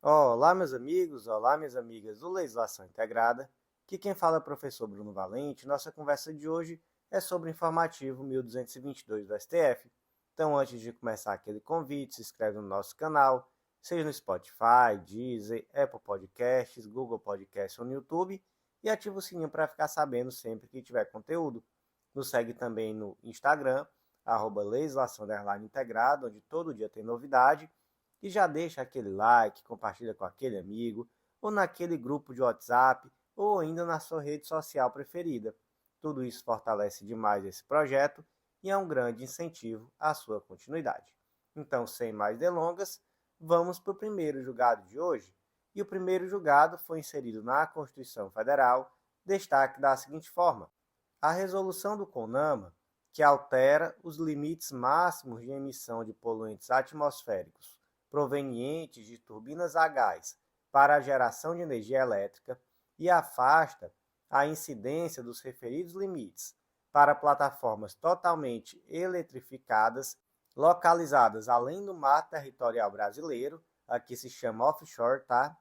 Olá, meus amigos, olá, minhas amigas do Legislação Integrada. Aqui quem fala é o professor Bruno Valente. Nossa conversa de hoje é sobre o informativo 1222 do STF. Então, antes de começar aquele convite, se inscreve no nosso canal, seja no Spotify, Deezer, Apple Podcasts, Google Podcasts ou no YouTube, e ativa o sininho para ficar sabendo sempre que tiver conteúdo. Nos segue também no Instagram, @legislação_integrada, onde todo dia tem novidade. E já deixa aquele like, compartilha com aquele amigo, ou naquele grupo de WhatsApp, ou ainda na sua rede social preferida. Tudo isso fortalece demais esse projeto e é um grande incentivo à sua continuidade. Então, sem mais delongas, vamos para o primeiro julgado de hoje. E o primeiro julgado foi inserido na Constituição Federal, destaque da seguinte forma: a resolução do CONAMA, que altera os limites máximos de emissão de poluentes atmosféricos provenientes de turbinas a gás para a geração de energia elétrica e afasta a incidência dos referidos limites para plataformas totalmente eletrificadas localizadas além do mar territorial brasileiro, aqui se chama offshore, tá?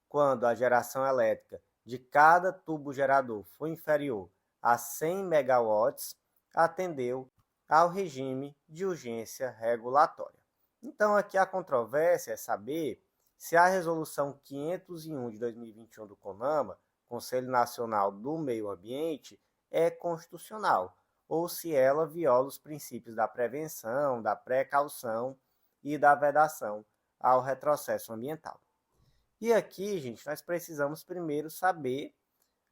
Quando a geração elétrica de cada tubo gerador for inferior a 100 megawatts, atendeu ao regime de urgência regulatória. Então, aqui a controvérsia é saber se a Resolução 501 de 2021 do CONAMA, Conselho Nacional do Meio Ambiente, é constitucional, ou se ela viola os princípios da prevenção, da precaução e da vedação ao retrocesso ambiental. E aqui, gente, nós precisamos primeiro saber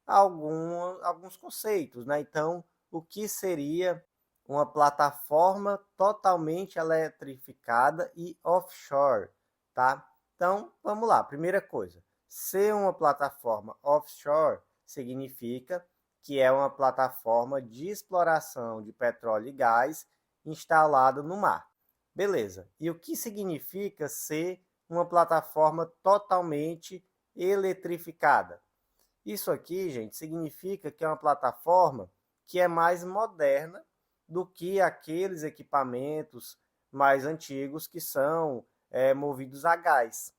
alguns conceitos, né? Então, o que seria uma plataforma totalmente eletrificada e offshore, tá? Então, vamos lá. Primeira coisa, ser uma plataforma offshore significa que é uma plataforma de exploração de petróleo e gás instalada no mar. Beleza. E o que significa ser uma plataforma totalmente eletrificada? Isso aqui, gente, significa que é uma plataforma que é mais moderna do que aqueles equipamentos mais antigos que são movidos a gás.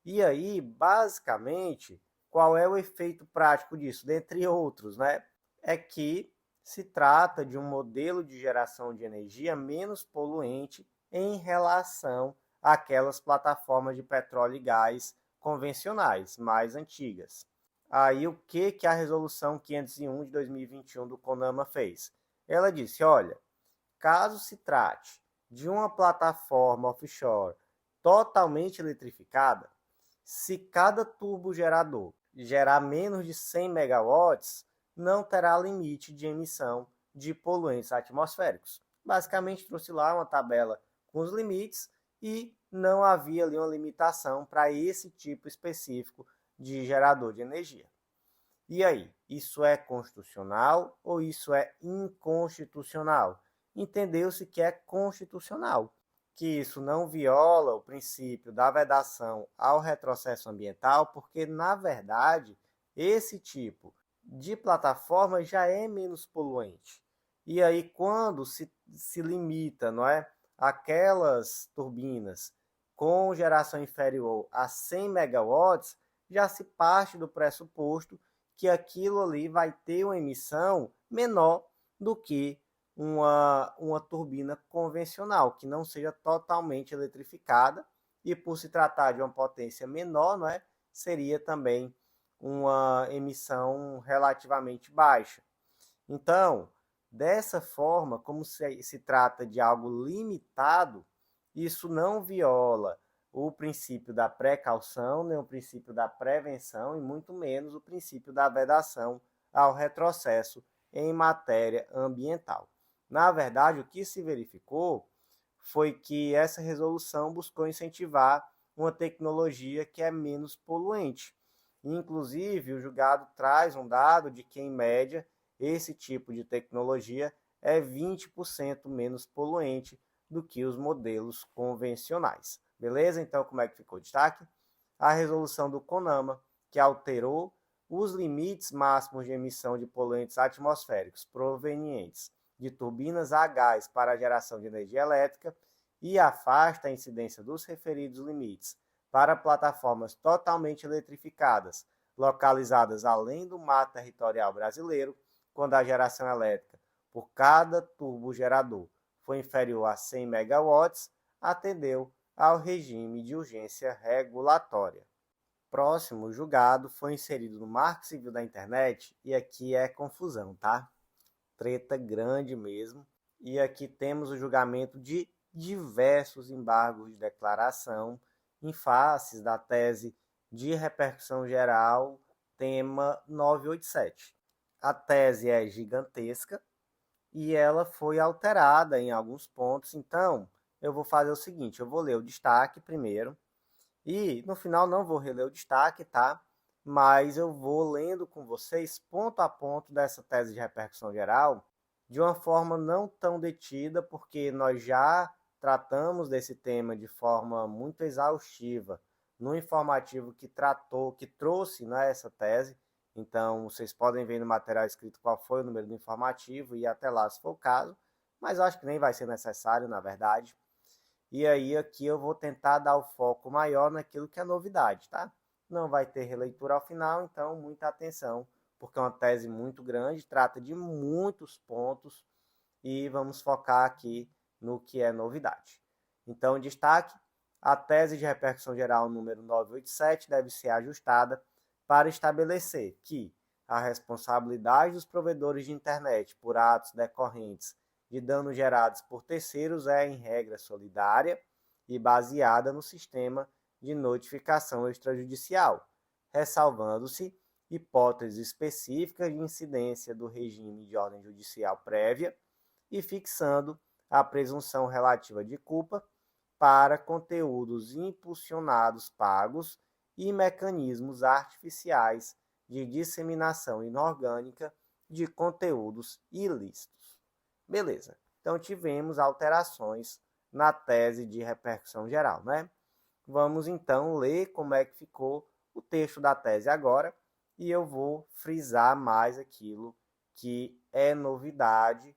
E aí, basicamente, qual é o efeito prático disso? Dentre outros, né? É que se trata de um modelo de geração de energia menos poluente em relação àquelas plataformas de petróleo e gás convencionais, mais antigas. Aí o que a resolução 501 de 2021 do CONAMA fez? Ela disse, olha, caso se trate de uma plataforma offshore totalmente eletrificada, se cada turbo gerador gerar menos de 100 megawatts, não terá limite de emissão de poluentes atmosféricos. Basicamente trouxe lá uma tabela com os limites e não havia ali uma limitação para esse tipo específico de gerador de energia. E aí, isso é constitucional ou isso é inconstitucional? Entendeu-se que é constitucional, que isso não viola o princípio da vedação ao retrocesso ambiental, porque, na verdade, esse tipo de plataforma já é menos poluente. E aí, quando se limita, não é, aquelas turbinas com geração inferior a 100 megawatts, já se parte do pressuposto que aquilo ali vai ter uma emissão menor do que uma turbina convencional, que não seja totalmente eletrificada, e por se tratar de uma potência menor, não é, seria também uma emissão relativamente baixa. Então, dessa forma, como se trata de algo limitado, isso não viola o princípio da precaução, nem o princípio da prevenção e muito menos o princípio da vedação ao retrocesso em matéria ambiental. Na verdade, o que se verificou foi que essa resolução buscou incentivar uma tecnologia que é menos poluente. Inclusive, o julgado traz um dado de que, em média, esse tipo de tecnologia é 20% menos poluente do que os modelos convencionais. Beleza? Então, como é que ficou o destaque? A resolução do CONAMA, que alterou os limites máximos de emissão de poluentes atmosféricos provenientes de turbinas a gás para a geração de energia elétrica e afasta a incidência dos referidos limites para plataformas totalmente eletrificadas, localizadas além do mar territorial brasileiro, quando a geração elétrica por cada turbogerador foi inferior a 100 megawatts, atendeu ao regime de urgência regulatória. Próximo julgado foi inserido no Marco Civil da Internet, e aqui é confusão, tá? Treta grande mesmo. E aqui temos o julgamento de diversos embargos de declaração em faces da tese de repercussão geral, tema 987. A tese é gigantesca e ela foi alterada em alguns pontos, então eu vou fazer o seguinte, eu vou ler o destaque primeiro, e no final não vou reler o destaque, tá? Mas eu vou lendo com vocês ponto a ponto dessa tese de repercussão geral, de uma forma não tão detida, porque nós já tratamos desse tema de forma muito exaustiva no informativo que trouxe, né, essa tese. Então, vocês podem ver no material escrito qual foi o número do informativo e até lá, se for o caso, mas eu acho que nem vai ser necessário, na verdade. E aí aqui eu vou tentar dar o foco maior naquilo que é novidade, tá? Não vai ter releitura ao final, então muita atenção, porque é uma tese muito grande, trata de muitos pontos e vamos focar aqui no que é novidade. Então, destaque, a tese de repercussão geral número 987 deve ser ajustada para estabelecer que a responsabilidade dos provedores de internet por atos decorrentes de danos gerados por terceiros é, em regra, solidária e baseada no sistema de notificação extrajudicial, ressalvando-se hipóteses específicas de incidência do regime de ordem judicial prévia e fixando a presunção relativa de culpa para conteúdos impulsionados pagos e mecanismos artificiais de disseminação inorgânica de conteúdos ilícitos. Beleza, então tivemos alterações na tese de repercussão geral, né? Vamos então ler como é que ficou o texto da tese agora e eu vou frisar mais aquilo que é novidade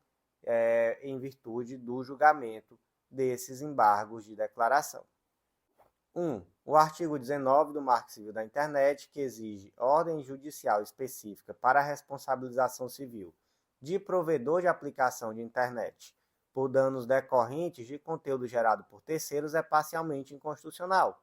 em virtude do julgamento desses embargos de declaração. 1. O artigo 19 do Marco Civil da Internet, que exige ordem judicial específica para a responsabilização civil de provedor de aplicação de internet por danos decorrentes de conteúdo gerado por terceiros, é parcialmente inconstitucional.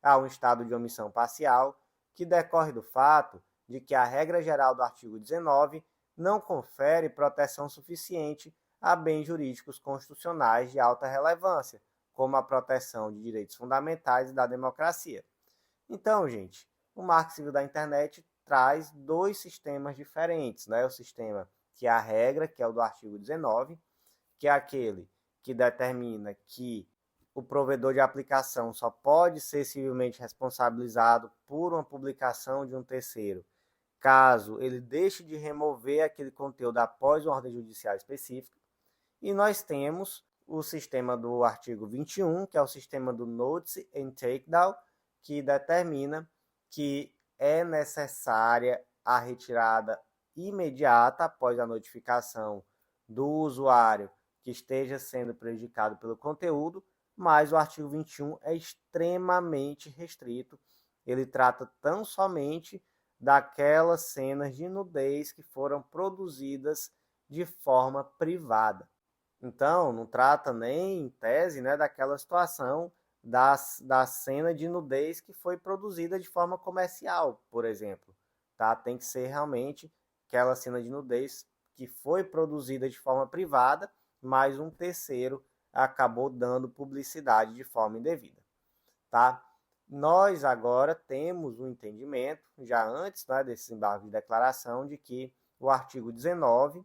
Há um estado de omissão parcial que decorre do fato de que a regra geral do artigo 19 não confere proteção suficiente a bens jurídicos constitucionais de alta relevância, como a proteção de direitos fundamentais e da democracia. Então, gente, o Marco Civil da Internet traz dois sistemas diferentes, né? O sistema que é a regra, que é o do artigo 19, que é aquele que determina que o provedor de aplicação só pode ser civilmente responsabilizado por uma publicação de um terceiro, caso ele deixe de remover aquele conteúdo após uma ordem judicial específica. E nós temos o sistema do artigo 21, que é o sistema do Notice and Takedown, que determina que é necessária a retirada imediata após a notificação do usuário que esteja sendo prejudicado pelo conteúdo, mas o artigo 21 é extremamente restrito. Ele trata tão somente daquelas cenas de nudez que foram produzidas de forma privada. Então, não trata nem, em tese, né, daquela situação da cena de nudez que foi produzida de forma comercial, por exemplo. Tá? Tem que ser realmente aquela cena de nudez que foi produzida de forma privada, mas um terceiro acabou dando publicidade de forma indevida. Tá? Nós agora temos um entendimento, já antes, né, desse embargo de declaração, de que o artigo 19,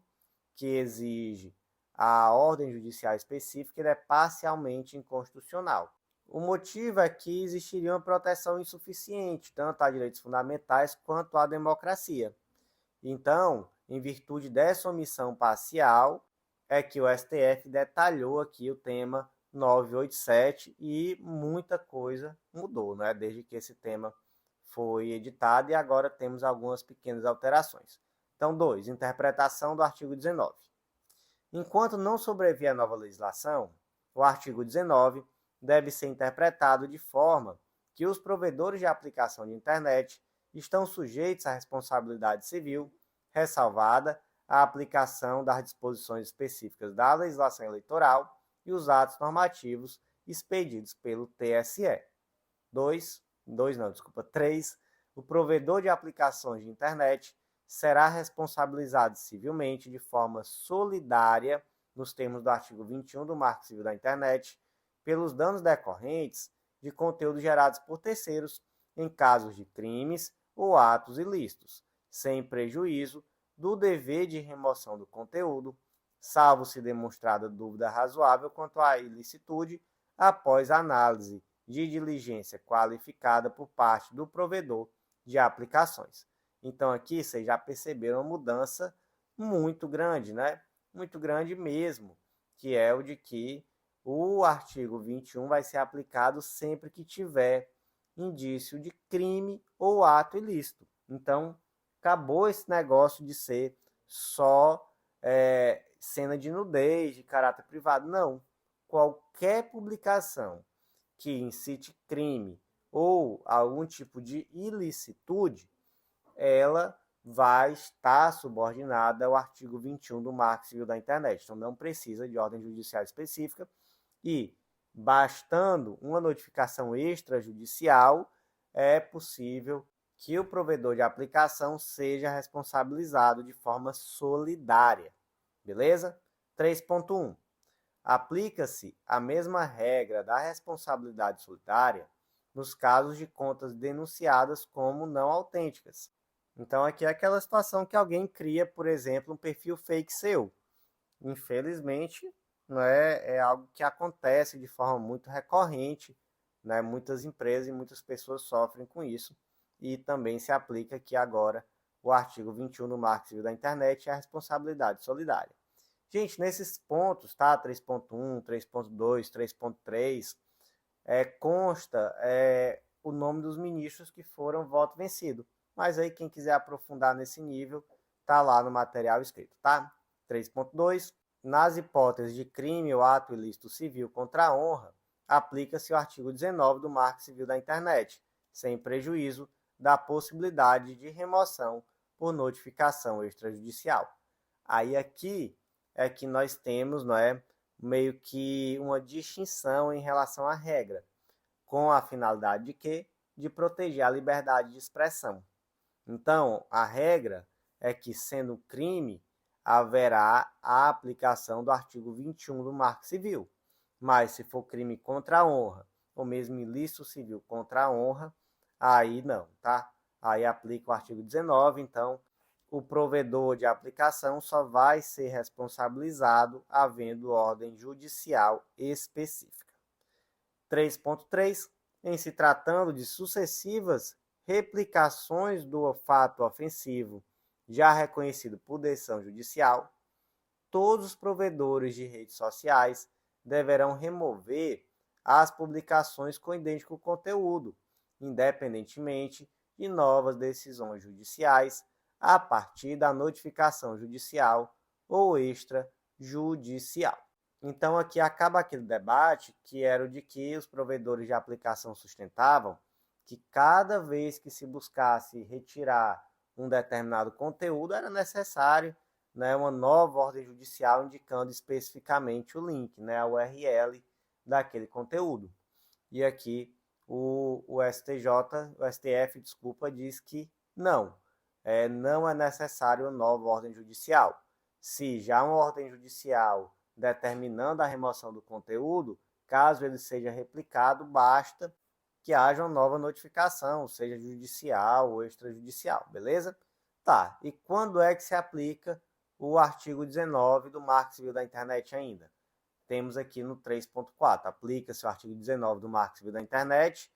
que exige a ordem judicial específica, ele é parcialmente inconstitucional. O motivo é que existiria uma proteção insuficiente, tanto a direitos fundamentais quanto à democracia. Então, em virtude dessa omissão parcial, é que o STF detalhou aqui o tema 987 e muita coisa mudou, né? Desde que esse tema foi editado e agora temos algumas pequenas alterações. Então, 2. Interpretação do artigo 19. Enquanto não sobrevier a nova legislação, o artigo 19 deve ser interpretado de forma que os provedores de aplicação de internet estão sujeitos à responsabilidade civil, ressalvada a aplicação das disposições específicas da legislação eleitoral e os atos normativos expedidos pelo TSE. 3. O provedor de aplicações de internet será responsabilizado civilmente de forma solidária, nos termos do artigo 21 do Marco Civil da Internet, pelos danos decorrentes de conteúdos gerados por terceiros em casos de crimes ou atos ilícitos, sem prejuízo do dever de remoção do conteúdo, salvo se demonstrada dúvida razoável quanto à ilicitude, após análise de diligência qualificada por parte do provedor de aplicações. Então aqui vocês já perceberam uma mudança muito grande, né? Muito grande mesmo, que é o de que o artigo 21 vai ser aplicado sempre que tiver indício de crime ou ato ilícito. Então, acabou esse negócio de ser só cena de nudez, de caráter privado. Não. Qualquer publicação que incite crime ou algum tipo de ilicitude, ela vai estar subordinada ao artigo 21 do Marco Civil da Internet. Então, não precisa de ordem judicial específica e, bastando uma notificação extrajudicial, é possível que o provedor de aplicação seja responsabilizado de forma solidária. Beleza? 3.1. Aplica-se a mesma regra da responsabilidade solidária nos casos de contas denunciadas como não autênticas. Então, aqui é aquela situação que alguém cria, por exemplo, um perfil fake seu. Infelizmente, é algo que acontece de forma muito recorrente, né? Muitas empresas e muitas pessoas sofrem com isso, e também se aplica aqui agora o artigo 21 do Marco Civil da Internet e a responsabilidade solidária. Gente, nesses pontos, tá? 3.1, 3.2, 3.3, consta o nome dos ministros que foram voto vencido. Mas aí quem quiser aprofundar nesse nível, tá lá no material escrito, tá? 3.2. Nas hipóteses de crime ou ato ilícito civil contra a honra, aplica-se o artigo 19 do Marco Civil da Internet, sem prejuízo da possibilidade de remoção por notificação extrajudicial. Aí aqui é que nós temos, meio que uma distinção em relação à regra, com a finalidade de quê? De proteger a liberdade de expressão. Então, a regra é que, sendo crime, haverá a aplicação do artigo 21 do Marco Civil. Mas, se for crime contra a honra, ou mesmo ilícito civil contra a honra, aí não, tá? Aí aplica o artigo 19, então o provedor de aplicação só vai ser responsabilizado havendo ordem judicial específica. 3.3. Em se tratando de sucessivas replicações do fato ofensivo já reconhecido por decisão judicial, todos os provedores de redes sociais deverão remover as publicações com idêntico conteúdo, independentemente de novas decisões judiciais, a partir da notificação judicial ou extrajudicial. Então, aqui acaba aquele debate que era o de que os provedores de aplicação sustentavam que cada vez que se buscasse retirar um determinado conteúdo, era necessário uma nova ordem judicial indicando especificamente o link, a URL daquele conteúdo. E aqui o STF, diz que não é necessário uma nova ordem judicial. Se já uma ordem judicial determinando a remoção do conteúdo, caso ele seja replicado, basta que haja uma nova notificação, seja judicial ou extrajudicial, beleza? Tá, e quando é que se aplica o artigo 19 do Marco Civil da Internet ainda? Temos aqui no 3.4, aplica-se o artigo 19 do Marco Civil da Internet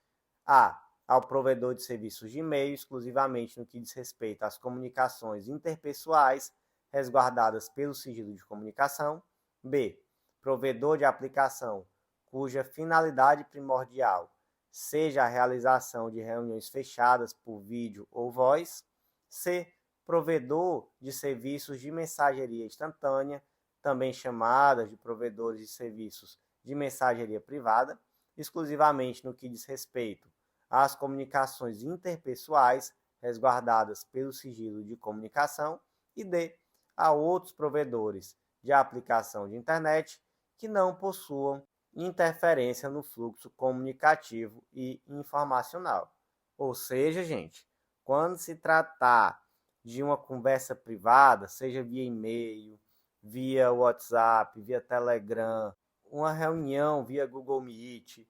ao provedor de serviços de e-mail, exclusivamente no que diz respeito às comunicações interpessoais resguardadas pelo sigilo de comunicação. B. Provedor de aplicação cuja finalidade primordial seja a realização de reuniões fechadas por vídeo ou voz. C. Provedor de serviços de mensageria instantânea, também chamadas de provedores de serviços de mensageria privada, exclusivamente no que diz respeito as comunicações interpessoais resguardadas pelo sigilo de comunicação e D, a outros provedores de aplicação de internet que não possuam interferência no fluxo comunicativo e informacional. Ou seja, gente, quando se tratar de uma conversa privada, seja via e-mail, via WhatsApp, via Telegram, uma reunião via Google Meet,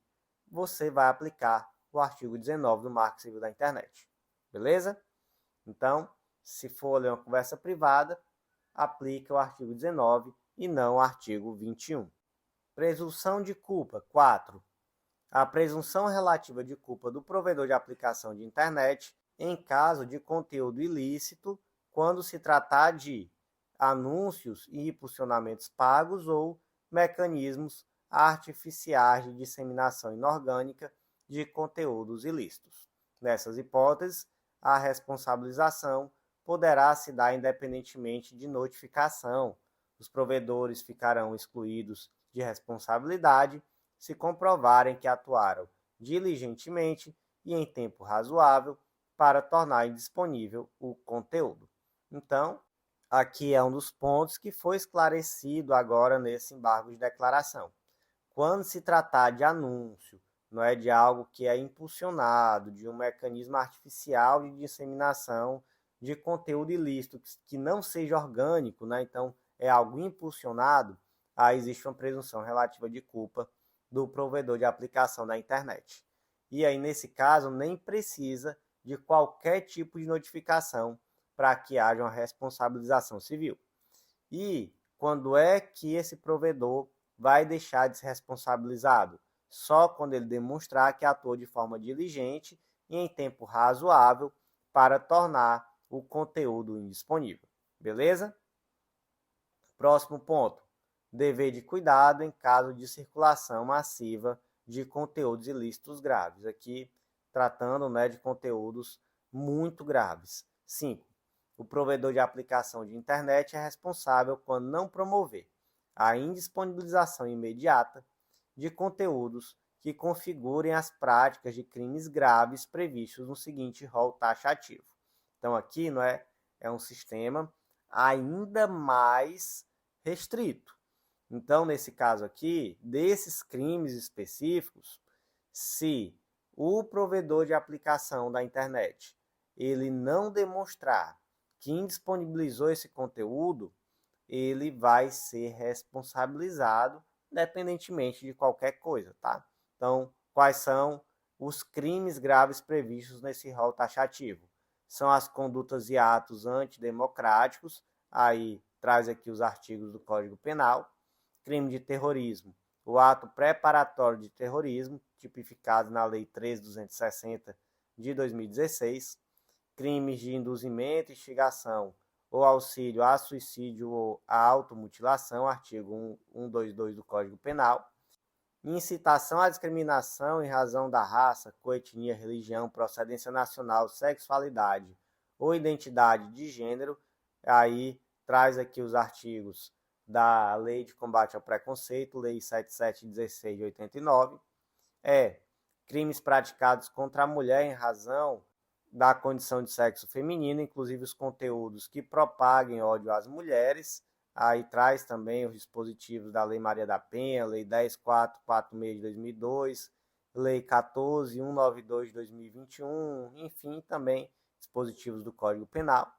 você vai aplicar o artigo 19 do Marco Civil da Internet. Beleza? Então, se for ler uma conversa privada, aplica o artigo 19 e não o artigo 21. Presunção de culpa. 4. A presunção relativa de culpa do provedor de aplicação de internet em caso de conteúdo ilícito, quando se tratar de anúncios e impulsionamentos pagos ou mecanismos artificiais de disseminação inorgânica de conteúdos ilícitos. Nessas hipóteses, a responsabilização poderá se dar independentemente de notificação. Os provedores ficarão excluídos de responsabilidade se comprovarem que atuaram diligentemente e em tempo razoável para tornar indisponível o conteúdo. Então, aqui é um dos pontos que foi esclarecido agora nesse embargo de declaração. Quando se tratar de anúncio, não é de algo que é impulsionado, de um mecanismo artificial de disseminação de conteúdo ilícito, que não seja orgânico, né? Então é algo impulsionado, aí existe uma presunção relativa de culpa do provedor de aplicação da internet. E aí, nesse caso, nem precisa de qualquer tipo de notificação para que haja uma responsabilização civil. E quando é que esse provedor vai deixar de ser responsabilizado? Só quando ele demonstrar que atuou de forma diligente e em tempo razoável para tornar o conteúdo indisponível. Beleza? Próximo ponto. Dever de cuidado em caso de circulação massiva de conteúdos ilícitos graves. Aqui, tratando, né, de conteúdos muito graves. 5. O provedor de aplicação de internet é responsável quando não promover a indisponibilização imediata de conteúdos que configurem as práticas de crimes graves previstos no seguinte rol taxativo. Então, aqui é um sistema ainda mais restrito. Então, nesse caso aqui, desses crimes específicos, se o provedor de aplicação da internet ele não demonstrar que indisponibilizou esse conteúdo, ele vai ser responsabilizado independentemente de qualquer coisa, tá? Então, quais são os crimes graves previstos nesse rol taxativo? São as condutas e atos antidemocráticos, aí traz aqui os artigos do Código Penal. Crime de terrorismo, o ato preparatório de terrorismo, tipificado na Lei 3.260 de 2016. Crimes de induzimento, instigação ou auxílio a suicídio ou a automutilação, artigo 122 do Código Penal. Incitação à discriminação em razão da raça, coetnia, religião, procedência nacional, sexualidade ou identidade de gênero. Aí traz aqui os artigos da Lei de Combate ao Preconceito, Lei 7716 de 89. Crimes praticados contra a mulher em razão da condição de sexo feminino, inclusive os conteúdos que propaguem ódio às mulheres. Aí traz também os dispositivos da Lei Maria da Penha, Lei 10.446 de 2002, Lei 14.192 de 2021, enfim, também dispositivos do Código Penal.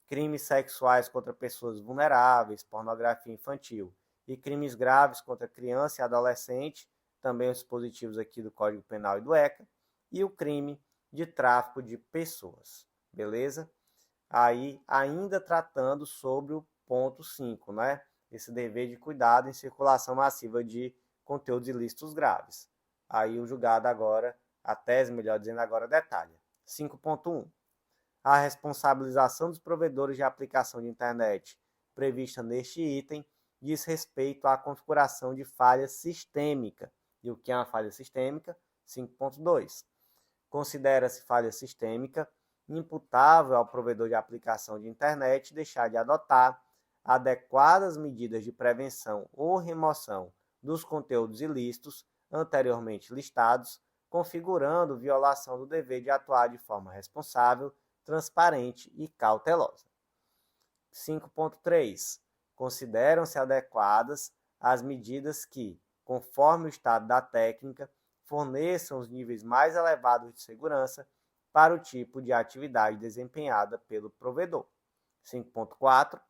Crimes sexuais contra pessoas vulneráveis, pornografia infantil e crimes graves contra criança e adolescente, também os dispositivos aqui do Código Penal e do ECA, e o crime de tráfico de pessoas, beleza? Aí, ainda tratando sobre o ponto 5, né? Esse dever de cuidado em circulação massiva de conteúdos ilícitos graves. Aí o julgado agora, a tese, melhor dizendo, agora detalha. 5.1. A responsabilização dos provedores de aplicação de internet prevista neste item diz respeito à configuração de falha sistêmica. E o que é uma falha sistêmica? 5.2. Considera-se falha sistêmica imputável ao provedor de aplicação de internet deixar de adotar adequadas medidas de prevenção ou remoção dos conteúdos ilícitos anteriormente listados, configurando violação do dever de atuar de forma responsável, transparente e cautelosa. 5.3. Consideram-se adequadas as medidas que, conforme o estado da técnica, forneçam os níveis mais elevados de segurança para o tipo de atividade desempenhada pelo provedor. 5.4.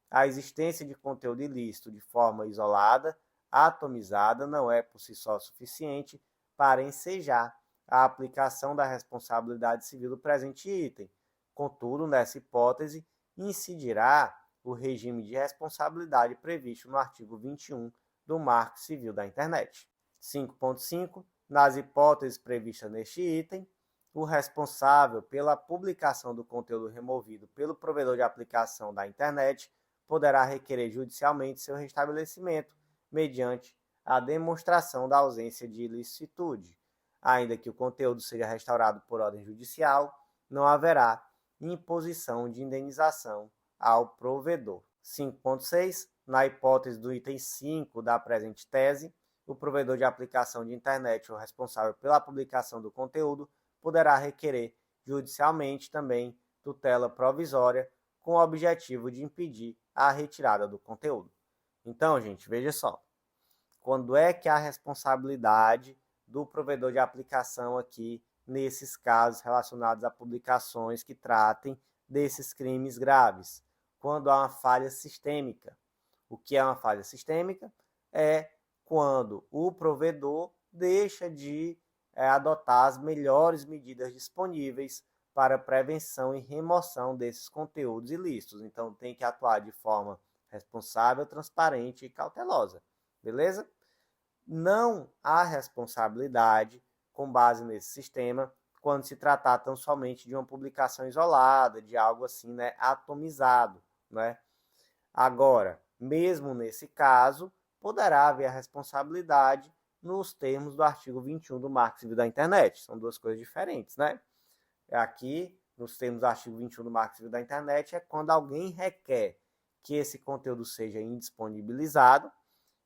A existência de conteúdo ilícito de forma isolada, atomizada, não é por si só suficiente para ensejar a aplicação da responsabilidade civil do presente item. Contudo, nessa hipótese, incidirá o regime de responsabilidade previsto no artigo 21 do Marco Civil da Internet. 5.5. Nas hipóteses previstas neste item, o responsável pela publicação do conteúdo removido pelo provedor de aplicação da Internet poderá requerer judicialmente seu restabelecimento mediante a demonstração da ausência de ilicitude. Ainda que o conteúdo seja restaurado por ordem judicial, não haverá imposição de indenização ao provedor. 5.6. Na hipótese do item 5 da presente tese, o provedor de aplicação de internet ou responsável pela publicação do conteúdo poderá requerer judicialmente também tutela provisória com o objetivo de impedir a retirada do conteúdo. Então, gente, veja só. Quando é que a responsabilidade do provedor de aplicação aqui, nesses casos relacionados a publicações que tratem desses crimes graves? Quando há uma falha sistêmica. O que é uma falha sistêmica? É quando o provedor deixa de adotar as melhores medidas disponíveis para prevenção e remoção desses conteúdos ilícitos. Então, tem que atuar de forma responsável, transparente e cautelosa. Beleza? Não há responsabilidade com base nesse sistema quando se tratar tão somente de uma publicação isolada, de algo assim, né, atomizado, né? Agora, mesmo nesse caso, poderá haver a responsabilidade nos termos do artigo 21 do Marco Civil da Internet. São duas coisas diferentes, né? Aqui, nos termos do artigo 21 do Marco Civil da Internet, é quando alguém requer que esse conteúdo seja indisponibilizado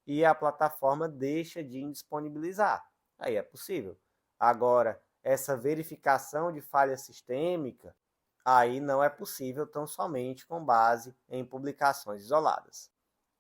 e a plataforma deixa de indisponibilizar. Aí é possível. Agora, essa verificação de falha sistêmica, aí não é possível tão somente com base em publicações isoladas.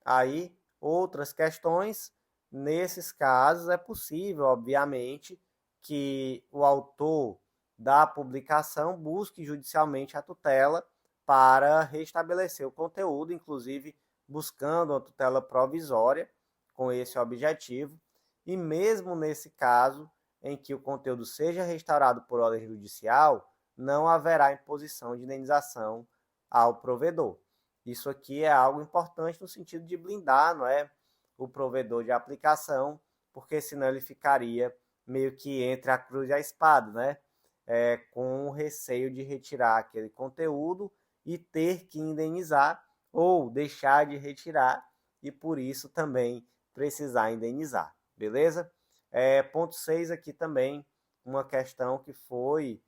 Aí, outras questões, nesses casos é possível, obviamente, que o autor da publicação busque judicialmente a tutela para restabelecer o conteúdo, inclusive buscando a tutela provisória com esse objetivo, e mesmo nesse caso em que o conteúdo seja restaurado por ordem judicial, não haverá imposição de indenização ao provedor. Isso aqui é algo importante no sentido de blindar, não é, o provedor de aplicação, porque senão ele ficaria meio que entre a cruz e a espada, né? Com o receio de retirar aquele conteúdo e ter que indenizar ou deixar de retirar e por isso também precisar indenizar, beleza? Ponto 6 aqui também, uma questão que foi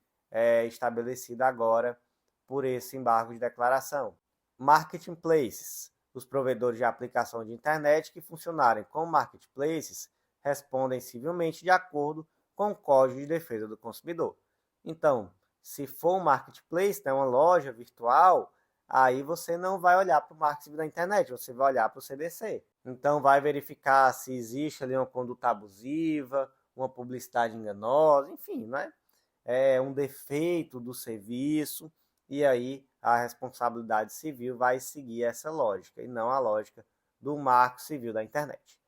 estabelecida agora por esse embargo de declaração. Marketplaces. Os provedores de aplicação de internet que funcionarem como marketplaces respondem civilmente de acordo com o Código de Defesa do Consumidor. Então, se for um marketplace, né, uma loja virtual, aí você não vai olhar para o Marco Civil da Internet, você vai olhar para o CDC. Então, vai verificar se existe ali uma conduta abusiva, uma publicidade enganosa, enfim, né? Um defeito do serviço, e aí a responsabilidade civil vai seguir essa lógica, e não a lógica do Marco Civil da Internet.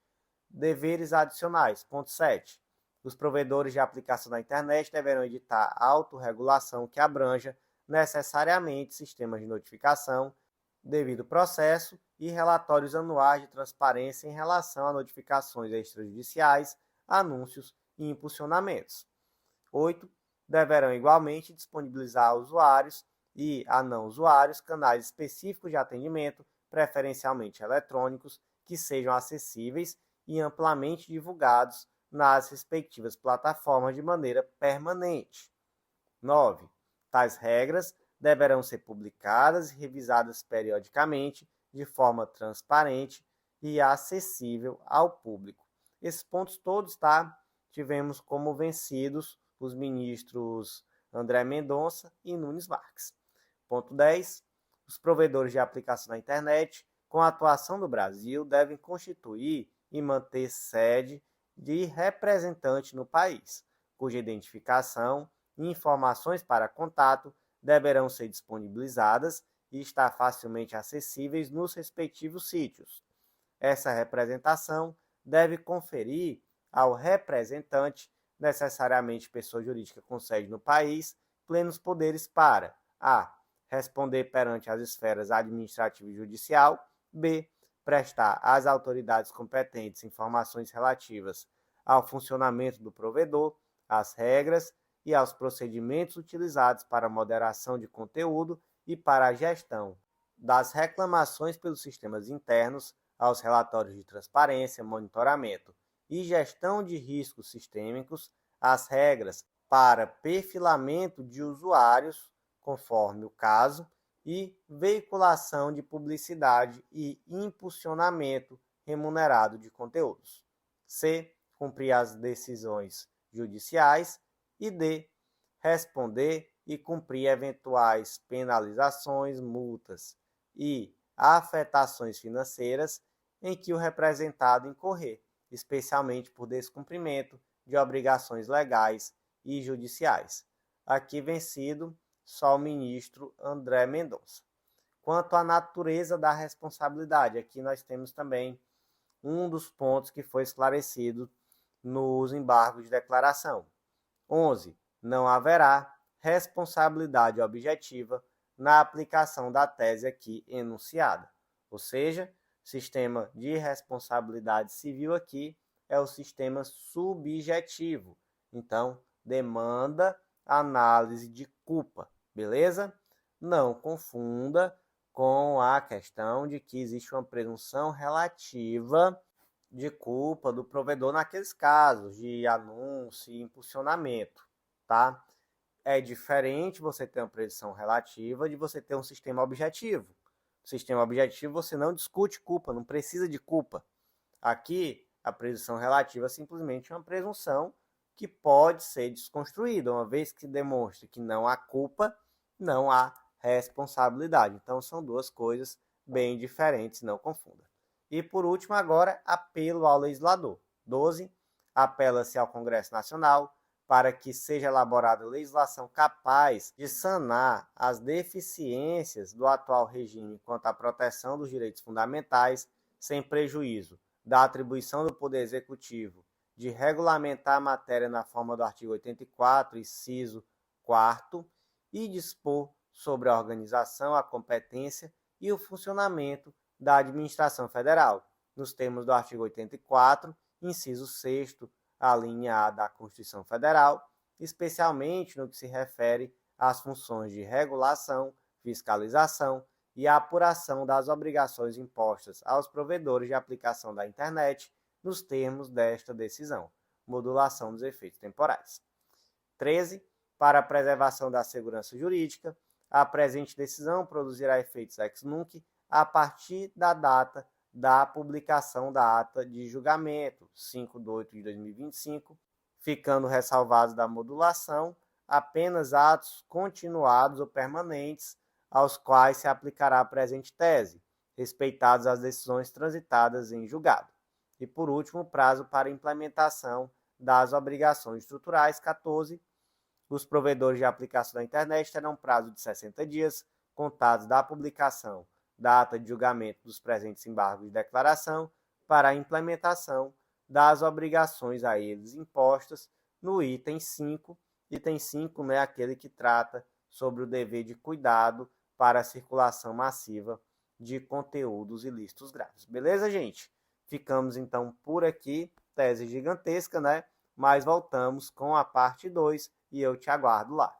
Deveres adicionais. Ponto 7. Os provedores de aplicação da internet deverão editar autorregulação que abranja necessariamente sistemas de notificação, devido processo e relatórios anuais de transparência em relação a notificações extrajudiciais, anúncios e impulsionamentos. 8. Deverão igualmente disponibilizar a usuários e a não usuários canais específicos de atendimento, preferencialmente eletrônicos, que sejam acessíveis e amplamente divulgados nas respectivas plataformas de maneira permanente. 9. Tais regras deverão ser publicadas e revisadas periodicamente de forma transparente e acessível ao público. Esses pontos todos, tá? tivemos como vencidos os ministros André Mendonça e Nunes Marques. Ponto 10. Os provedores de aplicação na internet, com a atuação do Brasil, devem constituir e manter sede de representante no país, cuja identificação e informações para contato deverão ser disponibilizadas e estar facilmente acessíveis nos respectivos sítios. Essa representação deve conferir ao representante, necessariamente pessoa jurídica com sede no país, plenos poderes para a. Responder perante as esferas administrativa e judicial, b. Prestar às autoridades competentes informações relativas ao funcionamento do provedor, às regras e aos procedimentos utilizados para a moderação de conteúdo e para a gestão das reclamações pelos sistemas internos, aos relatórios de transparência, monitoramento e gestão de riscos sistêmicos, às regras para perfilamento de usuários, conforme o caso, e veiculação de publicidade e impulsionamento remunerado de conteúdos. C. Cumprir as decisões judiciais. E D. Responder e cumprir eventuais penalizações, multas e afetações financeiras em que o representado incorrer, especialmente por descumprimento de obrigações legais e judiciais. Aqui vencido só o ministro André Mendonça. Quanto à natureza da responsabilidade, aqui nós temos também um dos pontos que foi esclarecido nos embargos de declaração. 11. Não haverá responsabilidade objetiva na aplicação da tese aqui enunciada. Ou seja, sistema de responsabilidade civil aqui é o sistema subjetivo. Então, demanda análise de culpa, beleza? Não confunda com a questão de que existe uma presunção relativa de culpa do provedor naqueles casos de anúncio e impulsionamento, tá? É diferente você ter uma presunção relativa de você ter um sistema objetivo. No sistema objetivo você não discute culpa, não precisa de culpa. Aqui, a presunção relativa simplesmente é uma presunção que pode ser desconstruída, uma vez que demonstre que não há culpa, não há responsabilidade. Então, são duas coisas bem diferentes, não confunda. E, por último, agora, apelo ao legislador. 12. Apela-se ao Congresso Nacional para que seja elaborada legislação capaz de sanar as deficiências do atual regime quanto à proteção dos direitos fundamentais, sem prejuízo da atribuição do Poder Executivo de regulamentar a matéria na forma do artigo 84, inciso 4º, e dispor sobre a organização, a competência e o funcionamento da administração federal, nos termos do artigo 84, inciso 6º, a linha A da Constituição Federal, especialmente no que se refere às funções de regulação, fiscalização e apuração das obrigações impostas aos provedores de aplicação da internet, nos termos desta decisão, modulação dos efeitos temporais. 13. Para a preservação da segurança jurídica, a presente decisão produzirá efeitos ex nunc a partir da data da publicação da ata de julgamento, 5/8/2025, ficando ressalvados da modulação apenas atos continuados ou permanentes aos quais se aplicará a presente tese, respeitadas as decisões transitadas em julgado. E, por último, o prazo para implementação das obrigações estruturais, 14. Os provedores de aplicação da internet terão prazo de 60 dias, contados da publicação da ata de julgamento dos presentes embargos de declaração, para a implementação das obrigações a eles impostas no item 5. Item 5 é aquele que trata sobre o dever de cuidado para a circulação massiva de conteúdos ilícitos graves. Beleza, gente? Ficamos então por aqui, tese gigantesca, né? Mas voltamos com a parte 2 e eu te aguardo lá.